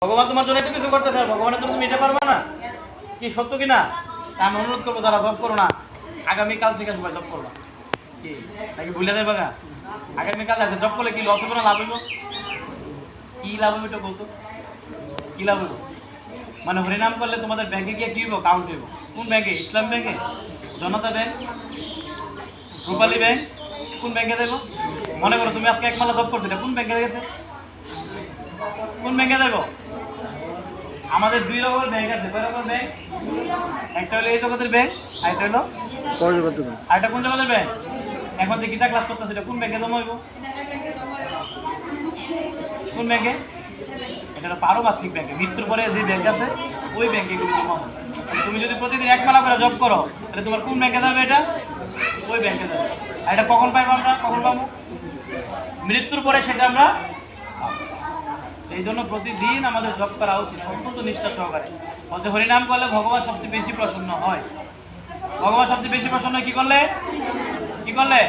ভগবান তোমার জন্য এত কিছু করতেছে, আর ভগবানের জন্য তুমি এটা পারবে না? কি সত্য কিনা? আমি অনুরোধ করবো যারা জব করো না, আগামীকাল থেকে সবাই জব করবো। কি নাকি ভুলে দেবে গা? আগামীকাল আছে জব করলে কি লস হবে না লাভ হইব? কি লাভ হইব এটা বলতো? কি লাভ হইব? মানে হরিনাম করলে তোমাদের ব্যাংকে গিয়ে কি হইব? কাউন্ট হইব। কোন ব্যাংকে? ইসলাম ব্যাংকে, জনতা ব্যাংক, রূপালী ব্যাংক, কোন ব্যাংকে দেবো? মনে করো তুমি আজকে এক মালা জব করছো, এটা কোন ব্যাংকে গেছে? কোন ব্যাংকে দেবো? আমাদের দুই রকমের ব্যাংক আছে। কয় রকমের ব্যাংক? একটা হলো এই জগতের ব্যাংক, আরেকটা হলো আরেকটা কোন জগতের ব্যাংক? এখন যে গীতা ক্লাস করতেছে এটা কোন ব্যাংকে জমা হইব? কোন ব্যাংকে? এটা হলো পারমার্থিক ব্যাংকে। মৃত্যুর পরে যে ব্যাংক আছে ওই ব্যাংকে এগুলো জমা হবে। তুমি যদি প্রতিদিন এক মালা করে জব করো তাহলে তোমার কোন ব্যাংকে যাবে? এটা ওই ব্যাংকে যাবে। আর এটা কখন পাইবো আমরা? কখন পাবো? মৃত্যুর পরে সেটা আমরা পাবো। এই জন্য প্রতিদিন আমাদের জপ করা উচিত অত্যন্ত নিষ্ঠা সহকারে। বলছে হরিনাম করলে ভগবান সবচেয়ে বেশি প্রসন্ন হয়। ভগবান সবচেয়ে বেশি প্রসন্ন কি করলে? কি করলে?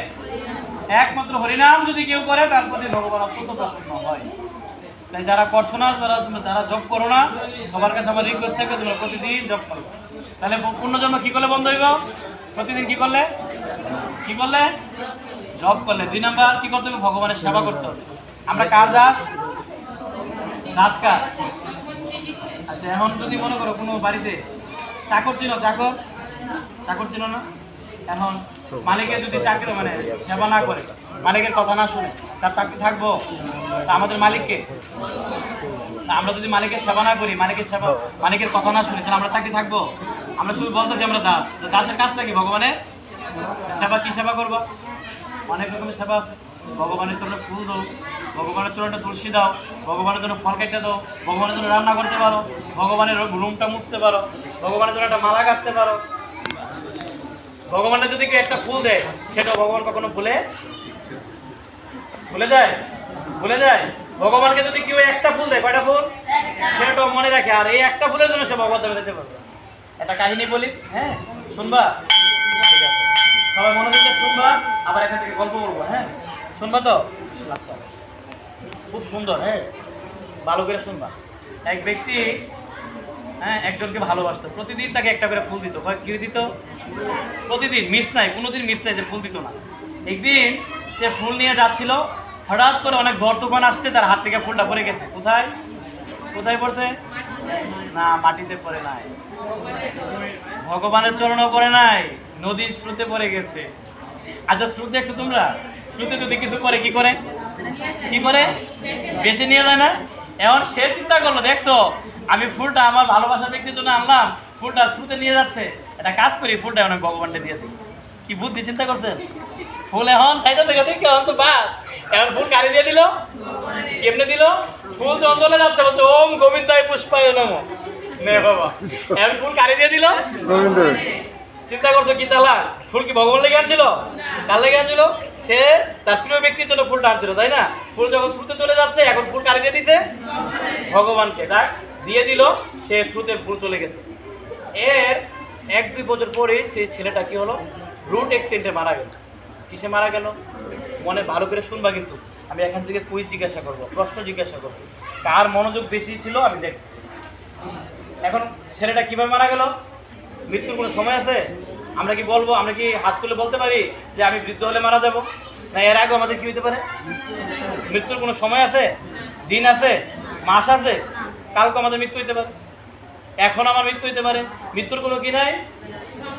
একমাত্র হরিনাম যদি কেউ করে তার প্রতি ভগবান অত্যন্ত প্রসন্ন হয়। তাই যারা করছো না, যারা জব করো না, সবার কাছে আমার রিকোয়েস্ট থাকবে তোমরা প্রতিদিন জব করো। তাহলে পুণ্যজন্ম কি করলে বন্ধ হইব? প্রতিদিন কি করলে? কি করলে? জব করলে। 2 নাম্বার কি করতে হবে? ভগবানের সেবা করতে হবে। আমরা কার দাস? দাস কার? আচ্ছা, এখন যদি মনে করো কোনো বাড়িতে চাকর চিনো, চাকর চাকর চিনো না? এখন মালিকের যদি চাকরি মানে সেবা না করে, মালিকের কথা না শুনে, তার চাকরি থাকবো? তা আমাদের মালিককে, আমরা যদি মালিকের সেবা না করি, মালিকের কথা না শুনি, তাহলে আমরা চাকরি থাকবো? আমরা শুধু বলতেছি আমরা দাস। দাসের কাজটা কি? ভগবানের সেবা। কি সেবা করবো? অনেক রকমের সেবা আছে। ভগবানের জন্য ফুল দাও, ভগবানের জন্য একটা তুলসী দাও, ভগবানের জন্য ফল কেটে দাও, ভগবানের জন্য রান্না করতে পারো, ভগবানের রুমটা মুছতে পারো, ভগবানের জন্য একটা মালা কাটতে পারো। ভগবানের যদি কেউ একটা ফুল দেয় সেটাও ভগবান কখনো ভুলে যায়? ভুলে যায়? ভগবানকে যদি কেউ একটা ফুল দেয়, কয়টা ফুল? সেটাও মনে রাখে। আর এই একটা ফুলের জন্য সে ভগবান দেবে দিতে পারবে। একটা কাহিনী বলি, হ্যাঁ শুনবা? ঠিক আছে, সবাই মনোযোগ দিয়ে শুনবা। আবার এখান থেকে গল্প বলবো, হ্যাঁ শুনবা তো? আচ্ছা, খুব সুন্দর, হ্যাঁ ভালো করে শুনবা। এক ব্যক্তি একজনকে ভালোবাসতো, প্রতিদিন তাকে একটা করে ফুল দিত। কি দিত? প্রতিদিন, মিস নাই, কোনোদিন মিস নাই যে ফুল দিত না। একদিন সে ফুল নিয়ে যাচ্ছিল, হঠাৎ করে অনেক ঝড় তুফান আসছে, তার হাত থেকে ফুলটা পড়ে গেছে। কোথায়? কোথায় পড়ছে? না, মাটিতে পড়ে নাই, ভগবানের চরণও পড়ে নাই, নদীর স্রোতে পড়ে গেছে। আচ্ছা, স্রোত দেখছো তোমরা? স্রোতে যদি কিছু করে কি করে? কি করে? বেশি নিয়ে যায় না? এখন সে চিন্তা করলো, দেখছো আমি ফুলটা আমার ভালোবাসা ব্যক্তির জন্য আনলাম, ফুলটা স্রোতে নিয়ে যাচ্ছে, একটা কাজ করি, ফুলটা অনেক ভগবানকে দিয়ে দিই। কি বুদ্ধি চিন্তা করছেন? ফুল এখন খাইতে দেখে কেমন তো বাস, এখন ফুল কারি দিয়ে দিল। কেমনে দিল? ফুল তো অঞ্চলে যাচ্ছে, বলছে ওম গোবিন্দায় পুষ্পায় নমঃ। নে বাবা, এখন ফুল কারি দিয়ে দিল। চিন্তা করছো কি চালা? ফুল কি ভগবান লেগে আনছিল? কার লেগে আনছিল? সে তার প্রিয় ব্যক্তির জন্য ফুলটা আনছিল, তাই না? ফুল যখন স্রোতে চলে যাচ্ছে, এখন ফুল কারি দিয়ে দিতে ভগবানকে, তাই দিয়ে দিল, সে স্রোতে ফুল চলে গেছে। এর 1-2 বছর পরে সেই ছেলেটা কি হলো? রোড অ্যাক্সিডেন্টে মারা গেল। কিসে মারা গেল? মনে ভালো করে শুনবা, কিন্তু আমি এখান থেকে কুইজ জিজ্ঞাসা করবো, প্রশ্ন জিজ্ঞাসা করবো, কার মনোযোগ বেশি ছিল আমি দেখ। এখন ছেলেটা কিভাবে মারা গেল? মৃত্যুর কোনো সময় আছে? আমরা কি বলবো, আমরা কি হাত তুলে বলতে পারি যে আমি বৃদ্ধ হলে মারা যাব? না, এর আগে আমাদের কি হইতে পারে? মৃত্যুর কোনো সময় আছে? দিন আছে? মাস আছে? কালকে আমাদের মৃত্যু হইতে পারে, এখন আমার মৃত্যু হইতে পারে। মৃত্যুর কোনো কি নাই?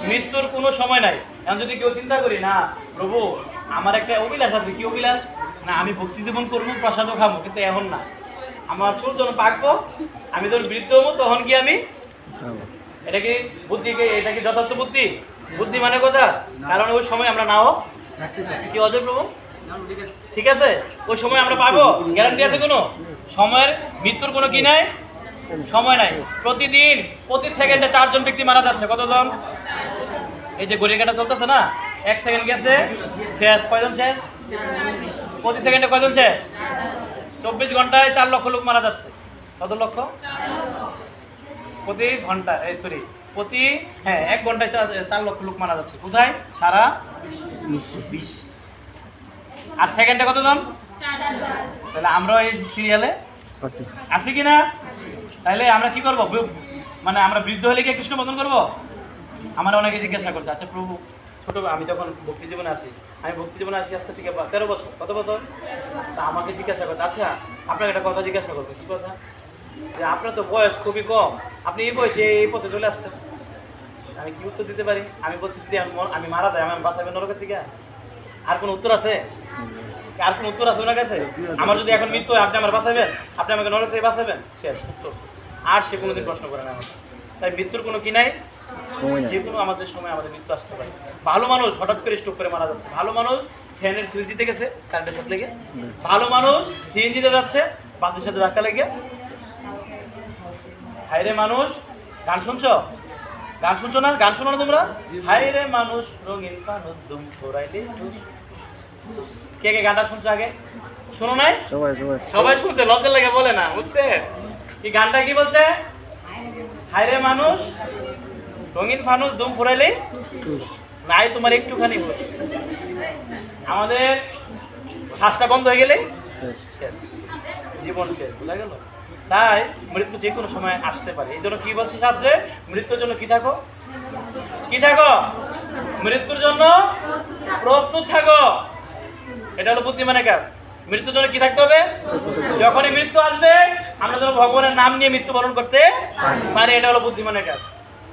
মৃত্যুর কোনো সময় নাই। এখন যদি কেউ চিন্তা করি, না প্রভু আমার একটা অভিলাষ আছে, কি অভিলাষ? না আমি ভক্তি জীবন করবো, প্রসাদও খাবো, কিন্তু এখন না, আমার চুল যখন পাকবো, আমি যখন বৃদ্ধ হবো, তখন কি আমি এটা কি বুদ্ধি? এটা কি যথার্থ বুদ্ধি? বুদ্ধি মানে কথা, কারণ ওই সময় আমরা নাও কি অজয় প্রভু, ঠিক আছে? ওই সময় আমরা পাবো, গ্যারান্টি আছে কোনো? সময়ের, মৃত্যুর কোনো কি নাই, সময় নাই। প্রতিদিন প্রতি সেকেন্ডে 4 জন ব্যক্তি মারা যাচ্ছে। কতজন? এই যে ঘড়ির কাঁটা চলতেছে না, 1 সেকেন্ড গেছে শেষ। কয়জন শেষ? প্রতি সেকেন্ডে কয়জন শেষ? 24 ঘন্টায় 4 লক্ষ লোক মারা যাচ্ছে। কত লক্ষ? প্রতি ঘন্টা, প্রতি 1 ঘন্টায় 4 লক্ষ লোক মারা যাচ্ছে। কোথায়? সারা বিশ্ব। আর সেকেন্ডে কতজন? তাহলে আমরা এই সিরিয়ালে আছে কি না? তাহলে আমরা কি করব? মানে আমরা বৃদ্ধ হলে কি কৃষ্ণ বদন করব? আমার অনেকে জিজ্ঞাসা করছে, আচ্ছা প্রভু, ছোট আমি যখন ভক্তি জীবনে আসি, আজকে থেকে 13 বছর, কত বছর? তা আমাকে জিজ্ঞাসা করতে, আচ্ছা আপনাকে একটা কথা জিজ্ঞাসা করবো। কি কথা? যে আপনার তো বয়স খুবই কম, আপনি এই বয়সে এই পথে চলে আসছেন। আমি কি উত্তর দিতে পারি? আমি বলছি যদি আমি মারা যাই, আমার বাঁচাবেন নরকের থেকে? আর কোনো উত্তর আছে? আর কোনো উত্তর আছে ওনার কাছে? আমার যদি এখন মৃত্যু হয়, আপনি আমার বাঁচাবেন? আপনি আমাকে নরক থেকে বাঁচাবেন? শেষ উত্তর। আর সে কোনোদিন প্রশ্ন করে না আমাকে। তাই মৃত্যুর কোনো কি নাই, যে কোনো আমাদের সময় আমাদের মৃত্যু আসতে পারে। ভালো মানুষ হঠাৎ করে স্ট্রোক করে মারা যাচ্ছে, ভালো মানুষ ফ্যানের সুইচ দিতে গেছে কারেন্টের শক লেগে, ভালো মানুষ সিএনজিতে যাচ্ছে বাসের সাথে ধাক্কা লেগে। হায়রে মানুষ, গান শুনছো? গান শুনছো না? গান শোনো না তোমরা? হায়রে মানুষ রঙিন মানুষ দুম ফোরাইলে। কে কে গানটা শুনছো আগে? শোনো নাই? সবাই শুনছে, লজ্জা লাগে বলে না, বুঝছে? কি গানটা কি বলছে? হায়রে মানুষ রঙিন ফানুস দুম ফুরাইলে নাই তোমার একটুখানি ভুল। আমাদের শ্বাসটা বন্ধ হয়ে গেলে জীবন শেষ, বোঝা গেল? তাই মৃত্যু যে কোনো সময় আসতে পারে। এই জন্য কি বলছে শাস্ত্রে? মৃত্যুর জন্য কি থাকো? কি থাকো? মৃত্যুর জন্য প্রস্তুত থাকো। এটা হলো বুদ্ধিমানের কাজ। মৃত্যুর জন্য কি থাকতে হবে? যখনই মৃত্যু আসবে আমরা যেন ভগবানের নাম নিয়ে মৃত্যুবরণ করতে পারি, এটা হলো বুদ্ধিমানের কাজ।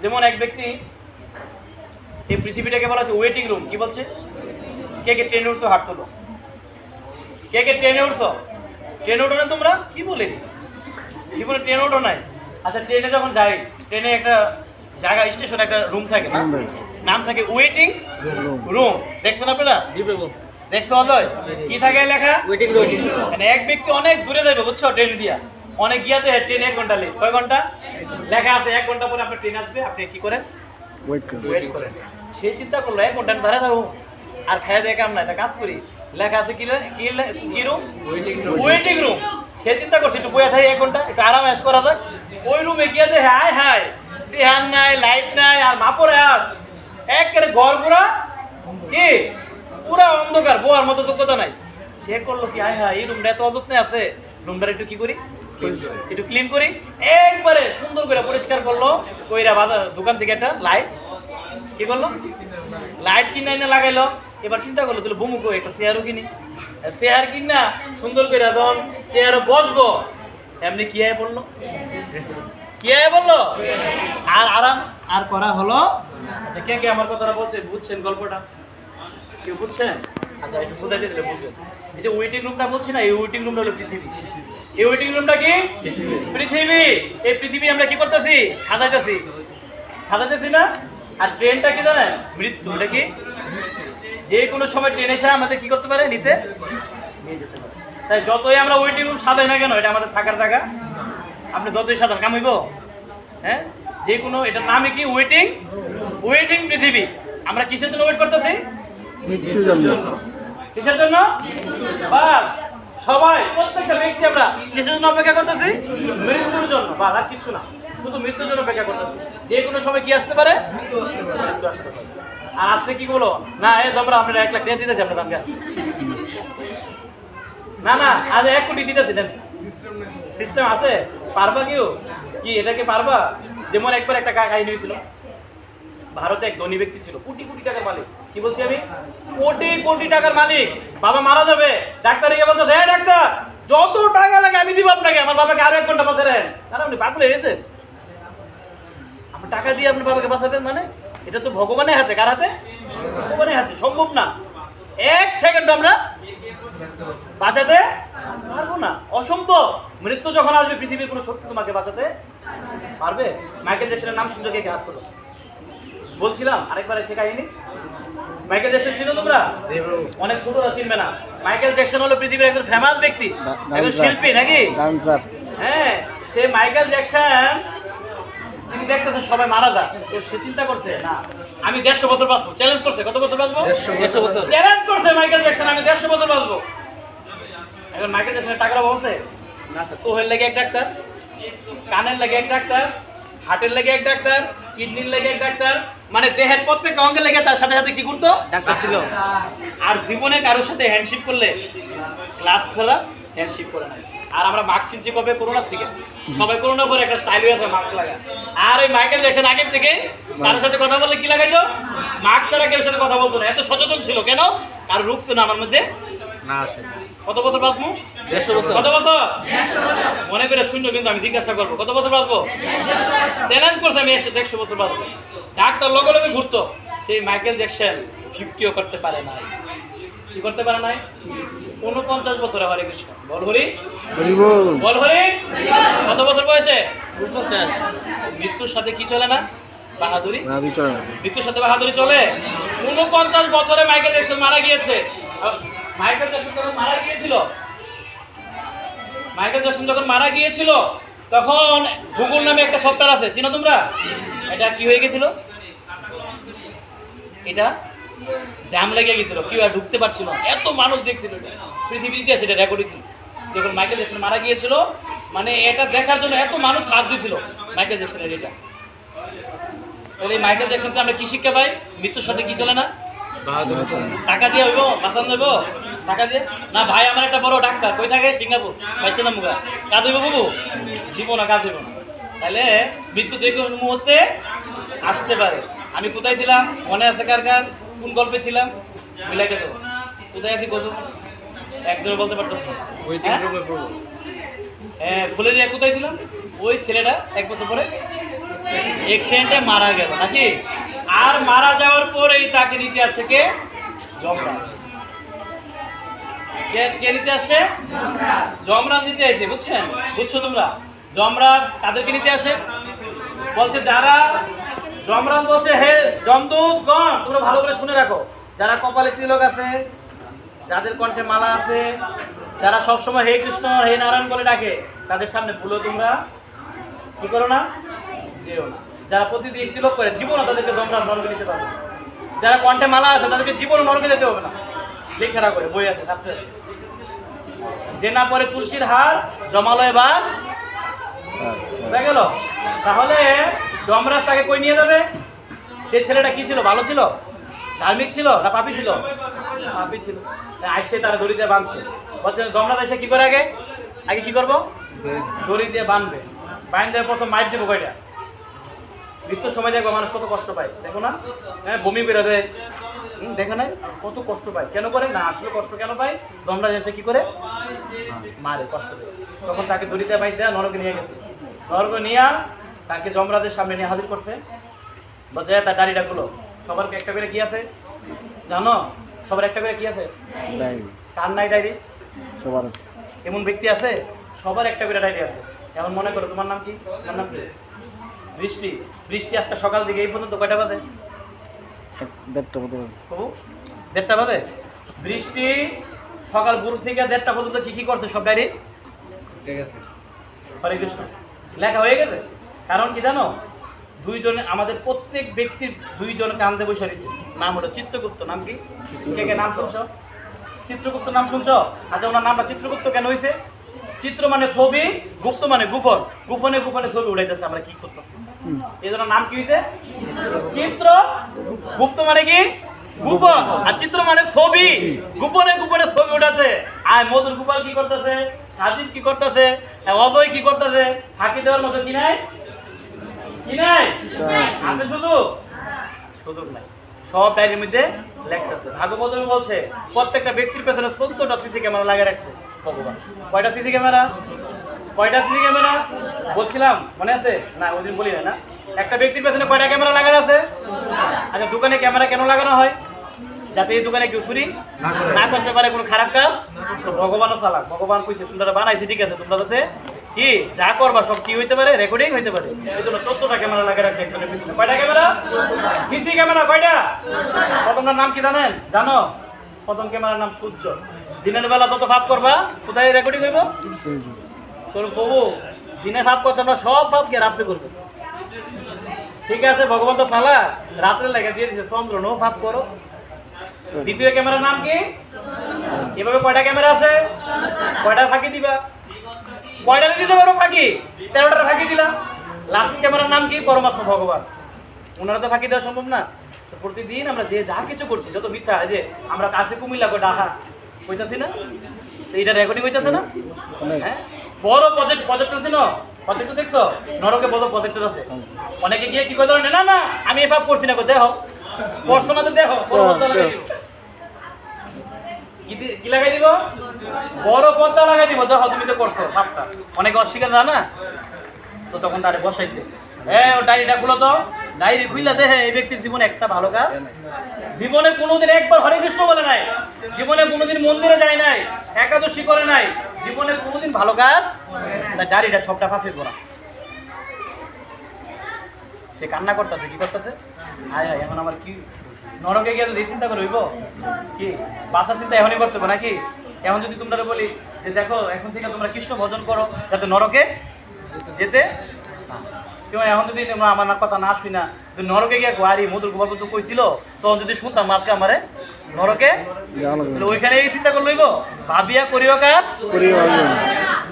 যেমন এক ব্যক্তি, এই পৃথিবীটাকে বলা হচ্ছে ওয়েটিং রুম। কি বলছে? কে কে ট্রেনে উঠছো? হাত তোলো। কে কে ট্রেনে উঠছো? ট্রেনে উঠো না তোমরা? কি বলে জীবনে ট্রেনে উঠো নাই? আচ্ছা ট্রেনে যখন যাই, ট্রেনে একটা জায়গা স্টেশন একটা রুম থাকে না, নাম থাকে ওয়েটিং রুম। দেখছেন আপনারা? দেখছো অজয়? কি থাকে লেখা? Waiting room. মানে এক ব্যক্তি অনেক দূরে যাবে, বুঝছো, ট্রেন দিয়া অনেক গিয়াতে ট্রেনে 1 ঘন্টা লেট। কয় ঘন্টা? লেখা আছে 1 ঘন্টা পরে আপনার ট্রেন আসবে, আপনি কি করেন? ওয়েট করেন। সে চিন্তা করলো 1 ঘন্টা ধরে থাকো আর খাইয়া দিয়ে কাম না, এটা কাজ করি। লেখা আছে কি রুম? Waiting room. সে চিন্তা করছে একটু বইয়া থাকি 1 ঘন্টা, একটু আরাম এস করা যাক। ওই রুমে গিয়ে দেখে হায় হায়, চেহার নাই, লাইট নাই, আর মাপরে আস একেবারে ঘর পুরা কি পুরা অন্ধকার, বোয়ার মতো যোগ্যতা নাই। সে করলো কি, হায় হায় এই রুমটা এত অযত্নে আছে, রুমটা একটু কি করি, একটু ক্লিন করি। একবারে সুন্দর করে পরিষ্কার করলো, কইরা বাজার দোকান থেকে একটা লাইট কি করলো, লাইট কিনে এনে লাগাইলো। এবার চিন্তা করলো তাহলে বমুকো একটা চেয়ারও কিনি। চেয়ার কিনা সুন্দর করে যখন চেয়ারও বসবো, এমনি কি আয় বললো, কি আয় বললো, আর আরাম আর করা হলো। আচ্ছা কে কে আমার কথাটা বলছে, বুঝছেন গল্পটা? কেউ বুঝছেন? আচ্ছা একটু বুঝাইতে দিলে বুঝবেন। এই যে ওয়েটিং রুমটা বলছি না, এই ওয়েটিং রুমটা হলো পৃথিবী। এই ওয়েটিং রুমটা কি? পৃথিবী। এই পৃথিবী আমরা কি করতেছি? সাজাইতেছি না? আর ট্রেনটা কি জানেন? মৃত্যু। এটা কি? যে কোনো সময় ট্রেন এসে আমাদের কি করতে পারে? নিয়ে যেতে পারে। তাই যতই আমরা ওয়েটিং রুম সাজাই না কেন, এটা আমাদের থাকার জায়গা। আপনি যতই সাজান কাম হইব? হ্যাঁ, যে কোনো, এটার নামই কি? ওয়েটিং পৃথিবী। আমরা কিসের জন্য ওয়েট করতেছি? মৃত্যুর জন্য। কিসের জন্য? বাস সবাই প্রত্যেকটা ব্যক্তি আমরা কিসের জন্য অপেক্ষা করতেছি? মৃত্যুর জন্য। বাস আর কিছু না, শুধু মৃত্যুর জন্য অপেক্ষা করতেছি। যে কোনো সময় কি আসতে পারে? মৃত্যু আসতে পারে। আর আসলে কি বলো না, এই তোমরা আপনারা 1 লাখ টাকা দিতেছি আপনার দামকে, না না আজ 1 কোটি দিতেছি। দেন সিস্টেম আছে, পারবা কেউ কি? এটাকে পারবা? যেমন একবার একটা কাহিনী হয়েছিল, ভারতে এক ধনী ব্যক্তি ছিল, কোটি কোটি টাকার মালিক। কি বলছি আমি? কোটি কোটি টাকার মালিক। বাবা মারা যাবে, ডাক্তার গিয়ে বলতেছে, হ্যাঁ ডাক্তার যত টাকা লাগে আমি দিব আপনাকে, আমার বাবাকে আরো 1 ঘন্টা বাঁচালেন। আর আপনি পাগল হয়ে গেছেন? আপনি টাকা দিয়ে আপনার বাবাকে বাঁচাবেন মানে? এটা তো ভগবানের হাতে। কার হাতে? ভগবানের হাতে। সম্ভব না, 1 সেকেন্ড আমরা বাঁচাতে পারবো না, অসম্ভব। মৃত্যু যখন আসবে পৃথিবীর কোনো শক্তি তোমাকে বাঁচাতে পারবে? মাইকেল জ্যাকসনের নাম শুনছো? কে কে হাত তোলো। বলছিলাম আরেকবার এসে কাহিনী। মাইকেল জ্যাকসন ছিল তোমরা? অনেক ছোটরা চিনবে না। মাইকেল জ্যাকসন হলো পৃথিবীর একজন ফেমাস ব্যক্তি, একজন শিল্পী নাকি? হ্যাঁ, সে মাইকেল জ্যাকসন, তিনি দেখতেছে সবাই মারা যায়, তো সে চিন্তা করছে না আমি 150 বছর বাঁচবো। চ্যালেঞ্জ করছে, কত বছর বাঁচবো? 150 বছর চ্যালেঞ্জ করছে মাইকেল জ্যাকসন, আমি 150 বছর বাঁচবো। এখন মাইকেল জ্যাকসনের টাকার অভাব আছে না? চোখের লেগে 1 ডাক্তার, কানের লেগে 1 ডাক্তার, হার্টের লেগে 1 ডাক্তার, কিডনির লেগে 1 ডাক্তার, মানে দেহের প্রত্যেকটা অঙ্গের লেগে তার সাথে সাথে কি করতো? ডাক্তার ছিল। আর জীবনে কারোর সাথে হ্যান্ডশেক করলে গ্লাস ছাড়া হ্যান্ডশেক করে নাই। আর আমরা মাস্ক কিনছি কবে? করোনার থেকে। সবাই করোনার পরে একটা স্টাইল হয়ে আছে মাস্ক লাগা। আর ওই মাইকেল জ্যাকসন আগের থেকে কারোর সাথে কথা বললে কি লাগাইতো? মাস্ক ছাড়া কেউ সাথে কথা বলতো না। এত সচেতন ছিল কেন? কারো রূপ ছিল আমার মধ্যে না আসে। কত বছর বাঁচবো? 150 বছর। কত বছর? 150 বছর। মনে করে শূন্য, কিন্তু আমি জিজ্ঞাসা করবো কত বছর বাঁচবো? 150 বছর। চ্যালেঞ্জ করছে আমি 150 বছর বাঁচবো। ডাক্তার লগে লগে ঘুরতো। সেই মাইকেল জ্যাকসন 50ও করতে পারে নাই। কি করতে পারে নাই? 49 বছরে। হরে কৃষ্ণ বল হরি বল হরি। কত বছর বয়সে? 49। মৃত্যুর সাথে কি চলে না? বাহাদুরি। মৃত্যুর সাথে বাহাদুরি চলে। 49 বছরে মাইকেল জ্যাকসন মারা গিয়েছে। মাইকেল জ্যাকসন যখন মারা গিয়েছিল তখন গুগল নামে একটা সফটওয়্যার আছে, চিনো তোমরা? এটা কি হয়ে গেছিল? এটা জাম লেগে গেছিল, কেউ আর ঢুকতে পারছিল না, এত মানুষ দেখছিল। পৃথিবীতে সেটা রেকর্ড ছিল। যখন মাইকেল জ্যাকসন মারা গিয়েছিল, মানে এটা দেখার জন্য এত মানুষ সাহায্য দিয়েছিল মাইকেল জ্যাকসনের। এটা এই মাইকেল জ্যাকসনকে আমরা কি শিক্ষা পাই? মৃত্যুর সাথে কি চলে না? টাকা দিয়ে হইব, বাঁচান হইব টাকা দিয়ে না। ভাই আমার একটা বড় ডাক্তার, কই থাকে? সিঙ্গাপুর। পাইছে না মুগা কাজ হইব বাবু? দিব না, কাজ হইব না। তাহলে মৃত্যু যে কোনো মুহূর্তে আসতে পারে। আমি কোথায় ছিলাম মনে আছে কার কার? কোন গল্পে ছিলাম? মিলাইতে দেবো। কোথায় আছি কত? একজনে বলতে পারতো না। হ্যাঁ, ফুলেরিয়া কোথায় ছিলাম? ওই ছেলেটা 1 বছর পরে অ্যাক্সিডেন্টে মারা গেল নাকি? আর মারা যাওয়ার পরেই তাকে নিতে আসছে কে? যমরাজ। কে নিতে আসছে? যমরাজ নিতে আসছে। বুঝছেন? বুঝছো তোমরা? যমরাজ কাদেরকে নিতে আসে? বলছে যারা, যমরাজ বলছে হে যমদূতগণ, তোমরা ভালো করে শুনে রাখো, যারা কপালে তিলক আছে, যাদের কণ্ঠে মালা আছে, যারা সবসময় হে কৃষ্ণ হে নারায়ণ বলে ডাকে, তাদের সামনে ভুলো তোমরা কি করো না? যেও না। যারা প্রতিদিন তিলক করে জীবনও তাদেরকে যমরাজ নরকে নিতে পারবে। যারা কণ্ঠে মালা আছে তাদেরকে জীবনও নরকে যেতে হবে না। লেখা করে বই আছে, শাস্ত্রে আছে। যে না পরে তুলসীর হার জমালয়ে বাস হয়ে গেল। তাহলে যমরাজ তাকে কই নিয়ে যাবে? সেই ছেলেটা কি ছিল? ভালো ছিল? ধার্মিক ছিল না পাপী ছিল? পাপী ছিল। আইসে তারা দড়ি দিয়ে বাঁধছে। বলছে যমরাজ এসে কি করে? আগে কি করবো? দড়ি দিয়ে বাঁধবে। বাঁধে প্রথম মাইর দেবো কয়টা? মৃত্যুর সময় দেখবো মানুষ কত কষ্ট পায়, দেখো না? হ্যাঁ, বমি করে দেয়। দেখে নাই কত কষ্ট পায়? কেন করে না? আসলে কষ্ট কেন পায়? যমরাজ এসে কি করে? মারে, কষ্ট দেয়। তখন তাকে দড়িতে বাইর দেয়, নরকে নিয়ে গেছে। নরকে নিয়ে তাকে যমরাজের সামনে নিয়ে হাজির করছে। বলছে তার দাড়িটা খুলো। সবার একটা করে কি আছে জানো? সবার একটা করে কি আছে? কার নাই ডায়েরি? সবার আছে। এমন ব্যক্তি আছে সবার একটা করে ডায়েরি আছে। এখন মনে করো তোমার নাম কি? তোমার নাম কি? বৃষ্টি। বৃষ্টি আজকে সকাল দিকে এই পর্যন্ত কয়টা বাজে? 1:30 বাজে। বৃষ্টি সকাল ভোর থেকে 1:30 পর্যন্ত কি কি করছে? সব ডায়েরি ঠিক আছে। হরে কৃষ্ণ লেখা হয়ে গেছে। কারণ কি জানো? দুইজনে, আমাদের প্রত্যেক ব্যক্তির দুইজন কান্দে বসে রয়েছে। নাম হলো চিত্রগুপ্ত। নাম কি? কে কে নাম শুনছ? চিত্রগুপ্ত নাম শুনছ? আচ্ছা, ওনার নামটা চিত্রগুপ্ত কেন হয়েছে? চিত্র মানে ছবি, গুপ্ত মানে গোপন। গোপনে গোপনে ছবি উঠাইতেছে, আমরা কি করতেছি? এই জন্য নাম কি হয়েছে? চিত্র। গুপ্ত মানে কি? গোপন। আর চিত্র মানে ছবি, গোপনে গোপনে ছবি উঠাচ্ছে। আর মধুর গোপাল কি করতেছে? সাজিদ কি করতেছে? অজয় কি করতেছে? ফাঁকি দেওয়ার মতো কি নাই? কি নাই? আছে সুযোগ? সুযোগ নাই। সব ডায়েরির মধ্যে লেখতেছে। ভাগবত বলছে প্রত্যেকটা ব্যক্তির পেছনে 14টা সিসি ক্যামেরা লাগিয়ে রাখছে ভগবান। কয়টা সিসি ক্যামেরা? কয়টা সিসি ক্যামেরা বলছিলাম মনে আছে? না ওই দিন বলি না। একটা ব্যক্তির পেছনে কয়টা ক্যামেরা লাগানো আছে? আচ্ছা, দোকানে ক্যামেরা কেন লাগানো হয়? যাতে এই দোকানে কেউ চুরি না করতে পারে, কোনো খারাপ কাজ। তো ভগবানও চালাক। ভগবান কইছে তোমরা বানাইছে ঠিক আছে, তোমরা যাতে কি যা করবা সব কি হইতে পারে? রেকর্ডিং হইতে পারে। এই জন্য 14টা ক্যামেরা লাগিয়ে রাখছে একজনের পিছনে। কয়টা ক্যামেরা? সিসি ক্যামেরা কয়টা? প্রথমটার নাম কি জানেন? জানো? প্রথম ক্যামেরার নাম সূর্য। দিনের বেলা যত ভাব করবা কোথায় রেকর্ডিং হইব? তোর প্রভু দিনে ভাব করতে আমরা সব ভাবকে রাত্রে করবো। ঠিক আছে, ভগবান তো চালা রাত্রে লেগে দিয়ে দিচ্ছে চন্দ্র নো ভাব করো। দ্বিতীয় ক্যামেরার নাম কি? এভাবে কয়টা ক্যামেরা আছে? কয়টা ফাঁকি দিবা? কয়টা দিতে পারো ফাঁকি? 13টা ফাঁকি দিলা। লাস্ট ক্যামেরার নাম কি? পরমাত্মা ভগবান। ওনারা তো ফাঁকি দেওয়া সম্ভব না। তো প্রতিদিন আমরা যে যা কিছু করছি যত মিথ্যা, যে আমরা কাছে কুমিল্লা কো ডাহা কইতাছি না? এইটা রেকর্ডিং হইতাছে না? হ্যাঁ, বড় প্রজেক্টর ছিল, প্রজেক্টর দেখছো? নরকে বড় প্রজেক্টর আছে। অনেকে গিয়ে কি কইতো, না না আমি এফআপ করছি না, দেখো করছো না তো দেখো, কি লাগাই দিব? বড় পর্দা লাগাই দিব, দেখো তুমি তো করছো ভাবটা। অনেকে অস্বীকার না, তো তখন তারে বসাইছে, ও ডায়েরিটা খুলো তো। ডায়েরি খুললে দেখে এই ব্যক্তির জীবনে একটা ভালো কাজ, জীবনে কোনোদিন একবার হরে কৃষ্ণ বলে নাই, জীবনে কোনোদিন মন্দিরে যায় নাই, একাদশী করে নাই, জীবনে কোনোদিন ভালো কাজ, তার ডায়েরিটা সবটা ফাঁসে পড়া। সে কান্না করতেছে, কি করতেছে, আয় হায় এখন আমার কি নরকে গিয়ে যদি চিন্তা করে হইব কি বাঁচার চিন্তা এখনই করতে হবে নাকি? এখন যদি তোমরা বলি যে দেখো এখন থেকে তোমরা কৃষ্ণ ভজন করো যাতে নরকে যেতে, এখন যদি আমার কথা না শুই না, নরকে গিয়ে গোয়ারি মধুর গোপাল তো কইছিল, তখন যদি শুনতাম আজকে আমারে নরকে, ওইখানে এই চিন্তা করে লইব, ভাবিয়া করিও কাজ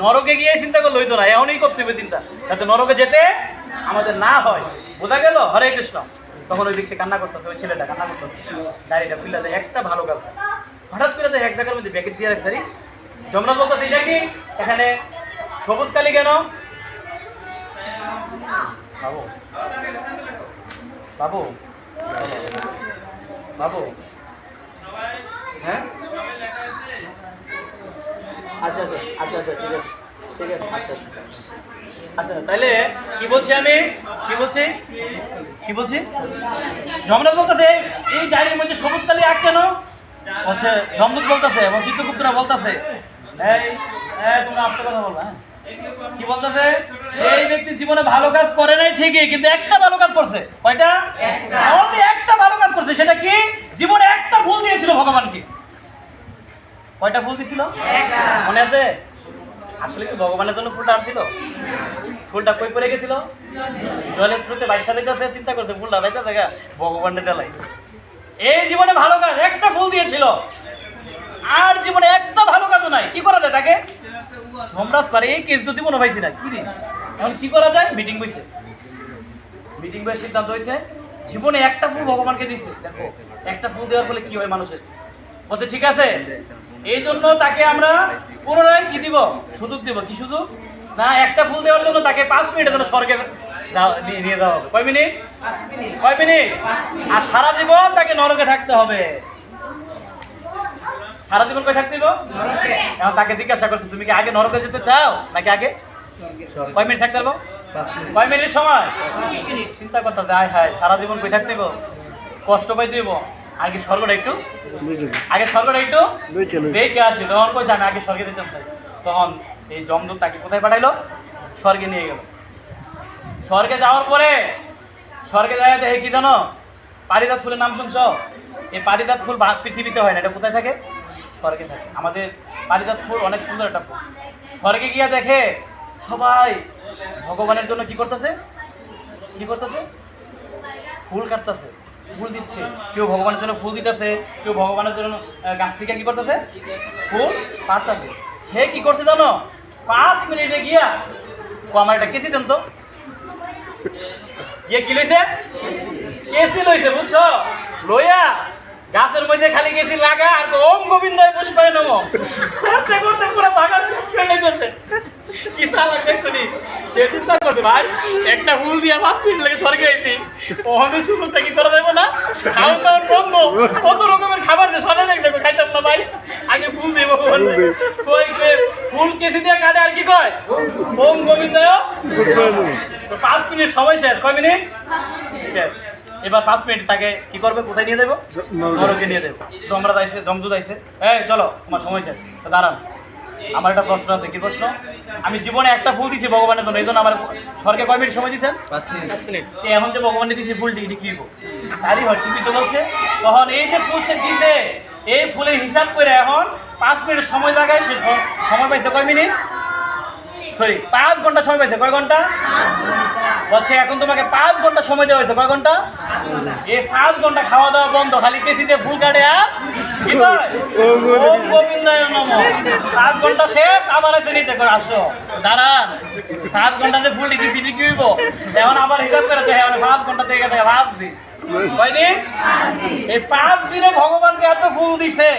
নরকে গিয়ে চিন্তা করে লইতো না, এমনই করতে হবে চিন্তা যাতে নরকে যেতে আমাদের না হয়। বোঝা গেল? হরে কৃষ্ণ। তখন ওই ব্যক্তি কান্না করতেছে, ওই ছেলেটা কান্না করতেছে, ডায়েরিটা খুললে দেয় একটা ভালো কাজ, হঠাৎ করে দেয় এক জায়গার মধ্যে ব্যাকেট দিয়ে রাখছে। যমরাজ বলতেছে এটা কি, এখানে সবুজ কালি কেন? বাবু বাবু বাবু, হ্যাঁ আচ্ছা আচ্ছা আচ্ছা আচ্ছা ঠিক আছে ঠিক আছে আচ্ছা আচ্ছা আচ্ছা, তাইলে কি বলছি আমি, কি বলছি যমরাজ বলতেছে এই ডায়েরির মধ্যে সবুজ কালি আঁক কেন? হচ্ছে যমদূত বলতেছে এবং চিত্রগুপ্তরা বলতেছে, তোমরা আস্তে কথা বলবা, কি বলতেছে, এই ব্যক্তি জীবনে ভালো কাজ করে নাই ঠিকই, কিন্তু একটা ভালো কাজ করছে। কয়টা? অনলি একটা ভালো কাজ করছে। সেটা কি? জীবনে একটা ফুল দিয়েছিল ভগবানকে। কয়টা ফুল দিয়েছিল? মনে আছে? আসলে কি ভগবানের জন্য ফুলটা আনছিল? ফুলটা কই পড়ে গেছিল? জলের স্রোতে বাইশা লেগেছে, চিন্তা করছে ফুলটা বাইতে দেখা ভগবানের ডালাই। এই জীবনে ভালো কাজ একটা ফুল দিয়েছিল, আর জীবনে একটা ভালো কাজও নাই। কি করা যায় তাকে? যমরাজ করে এই কেস তো জীবনে পাইছি না, কি রে এখন কি করা যায়? মিটিং বসে, মিটিং বসে সিদ্ধান্ত হয়েছে জীবনে একটা ফুল ভগবানকে দিছে। দেখো একটা ফুল দেওয়ার ফলে কি হয় মানুষের, বলতে ঠিক আছে, এই জন্য তাকে আমরা পুনরায় কি দিব? সুযোগ দিব। কি সুযোগ? না, একটা ফুল দেওয়ার জন্য তাকে 5 মিনিটের জন্য স্বর্গে নিয়ে যাওয়া হবে। কয় মিনিট? 5 মিনিট। আর সারা জীবন তাকে নরকে থাকতে হবে। সারা জীবন কই থাকতে দিব? এখন তাকে জিজ্ঞাসা করছে তুমি কি আগে নরকে যেতে চাও নাকি আগে? কয় মিনিট থাকতে পারবো? কয় মিনিট সময়? চিন্তা করতে হবে, আয় হায় সারা জীবন কই থাকতে দিব, কষ্ট পাই দিব, আগে স্বর্গটা একটু দেখে আসি। তখন কইছে আমি আগে স্বর্গে যেতে চাই। তখন এই যমদূত তাকে কোথায় পাঠাইলো? স্বর্গে নিয়ে গেল। স্বর্গে যাওয়ার পরে স্বর্গে যায় দেখে কি জানো? পারিজাত ফুলের নাম শুনছো? এই পারিজাত ফুল পৃথিবীতে হয় না, এটা কোথায় থাকে? স্বর্গে থাকে। আমাদের পারিজাত ফুল অনেক সুন্দর একটা ফুল। স্বর্গে গিয়া দেখে সবাই ভগবানের জন্য কি করতেছে? ফুল কাটতেছে, ফুল দিচ্ছে। কেউ ভগবানের জন্য ফুল দিতেছে, কেউ ভগবানের জন্য গাছ থেকে কি করতেছে? ফুল পাড়তেছে। সে কি করছে জানো? 5 মিনিটে গিয়া আমার একটা কেসি দেন তো, গিয়ে কি লইছে? কেসি লইছে, বুঝছো? লইয়া গাছের মধ্যে খালি কেসি লাগা আর ওম গোবিন্দায় পুষ্পায় নমঃ করতে করতে পুরো বাগান শেষ করে নিতেছে। কি চালা দেখছনি? সে চিন্তা করতে ভাই একটা ফুল দিয়া 5 মিনিট লাগে স্বর্গে আইছি, ওখানে সুযোগটা কি করা যাবে না? খাওয়া দাওয়া বন্ধ, কত রকমের খাবার যে সাদা দেখবে খাইতাম না ভাই, আগে ফুল দেবো। ফুল কেসি দিয়ে কাটে আর কি কয়? ওম গোবিন্দায়। 5 মিনিট সময় শেষ। কয় মিনিট শেষ? এবার 5 মিনিট তাকে কি করবে? কোথায় নিয়ে যাবো? নরকে নিয়ে যাবো। তো আমরা যাইছে, যমদূত আইছে, এই চলো তোমার সময় শেষ। দাঁড়ান, আমার একটা প্রশ্ন আছে। কি প্রশ্ন? আমি জীবনে একটা ফুল দিছি ভগবানের জন্য, এই জন্য আমার স্বর্গে কয় মিনিট সময় দিচ্ছেন? 5 মিনিট। এখন যে ভগবানের দিছি ফুলটি, এটি কি তারই হয়, ঠিকই তো বলছে। তখন এই যে ফুল সে দিছে, এই ফুলের হিসাব করে এখন 5 মিনিট সময় লাগায়, সে সময় পাইছে কয় মিনিট? সরি, 5 ঘন্টা সময় পাইছে। কয় ঘন্টা? বলছে এখন তোমাকে 5 ঘন্টা সময় দেওয়া হয়েছে। কয় ঘন্টা? এই 5 ঘন্টা খাওয়া দাওয়া বন্ধ, খালি কেসিতে ফুল কাটে আর কি কয়? ওম গোবিন্দায় নমঃ। 5 ঘন্টা শেষ, আবার এসে নিতে করে আসো। দাঁড়ান, 5 ঘন্টাতে ফুল দিতে কি হইব? এখন আবার হিসাব করে দেখে 5 ঘন্টা থেকে 5 দিন। কয়দিন? এই 5 দিনে ভগবানকে এত ফুল দিছে,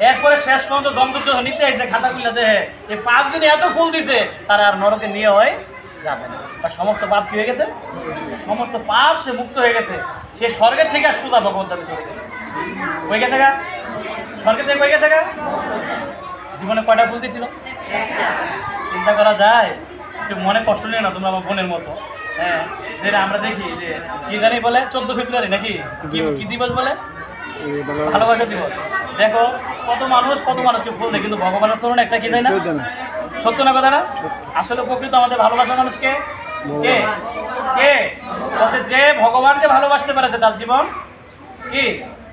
এরপরে শেষ পর্যন্ত দমদুর্য নিতে আসছে খাতা খুলে দেহে এই 5 দিনে এত ফুল দিছে তারা আর নরকে নিয়ে হয় যাবে না। তার সমস্ত পাপ কি হয়ে গেছে? সমস্ত পাপ সে মুক্ত হয়ে গেছে। সে স্বর্গের থেকে আর সুদা ভগবত ধামে চলে গেছে। হয়ে গেছে গা? স্বর্গের থেকে হয়ে গেছে গা? জীবনে কয়টা ফুল দিছিল? চিন্তা করা যায়? একটু মনে কষ্ট নিও না তোমরা আমার বোনের মতো। হ্যাঁ, যেটা আমরা দেখি যে কি জানি বলে 14 ফেব্রুয়ারি নাকি কি দিবস বলে? ভালোবাসা দিবস। দেখো কত মানুষকে ফুল দেয়, কিন্তু ভগবানের চরণে একটা কি দেয় না? সত্য না কথা না? আসলে প্রকৃত আমাদের ভালোবাসা মানুষকে কে কে বলছে যে ভগবানকে ভালোবাসতে পারেছে তার জীবন কি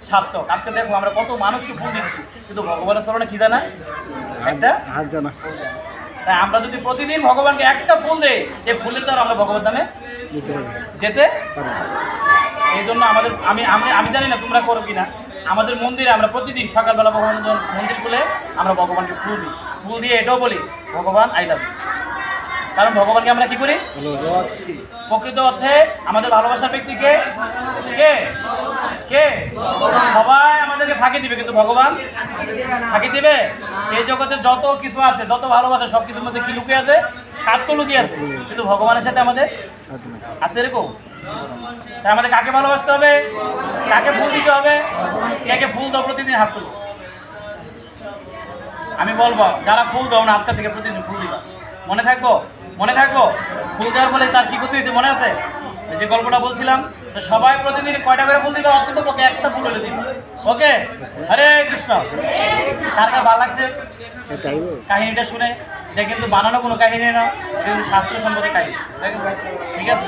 সার্থক। আজকে দেখো আমরা কত মানুষকে ফুল দিচ্ছি, কিন্তু ভগবানের চরণে কি জানা? একটা হাত জানা। তাই আমরা যদি প্রতিদিন ভগবানকে একটা ফুল দেই, সেই ফুলের দ্বারা আমরা ভগবান ধামে যেতে এই জন্য আমাদের আমি জানি না তোমরা করো কিনা, আমাদের মন্দিরে আমরা প্রতিদিন সকালবেলা ভগবান মন্দির খুলে আমরা ভগবানকে ফুল দিই। ফুল দিয়ে এটাও বলি ভগবান আই লাভ ইউ। কারণ ভগবানকে আমরা কি করি? প্রকৃত অর্থে আমাদের ভালোবাসার ব্যক্তিকে কে কে সবাই আমাদেরকে ফাঁকি দিবে, কিন্তু ভগবান ফাঁকি দিবে? এই জগতে যত কিছু আছে, যত ভালোবাসা, সব কিছুর মধ্যে কি লুকিয়ে আছে? স্বার্থ লুকিয়ে আছে। কিন্তু ভগবানের সাথে আমাদের আছে এরকম? তাই আমাদের কাকে ভালোবাসতে হবে? কাকে ফুল দিতে হবে? কে ফুল দাও প্রতিদিন হাত তুলো। আমি বলবো যারা ফুল দাও না আজকে থেকে প্রতিদিন ফুল দিবা। মনে থাকবো? মনে থাকবো? ফুল দেওয়ার ফলে তার কি ক্ষতি হয়েছে মনে আছে? যে গল্পটা বলছিলাম, সবাই প্রতিদিন কয়টা করে ফুল দিবা? অন্তত পক্ষে একটা ফুল হলে দিবা। ওকে? হরে কৃষ্ণ। সারকার ভালো লাগছে কাহিনীটা শুনে? এটা কিন্তু বানানো কোনো কাহিনী না, এটা কিন্তু শাস্ত্র সম্পর্কে কাহিনী। ঠিক আছে?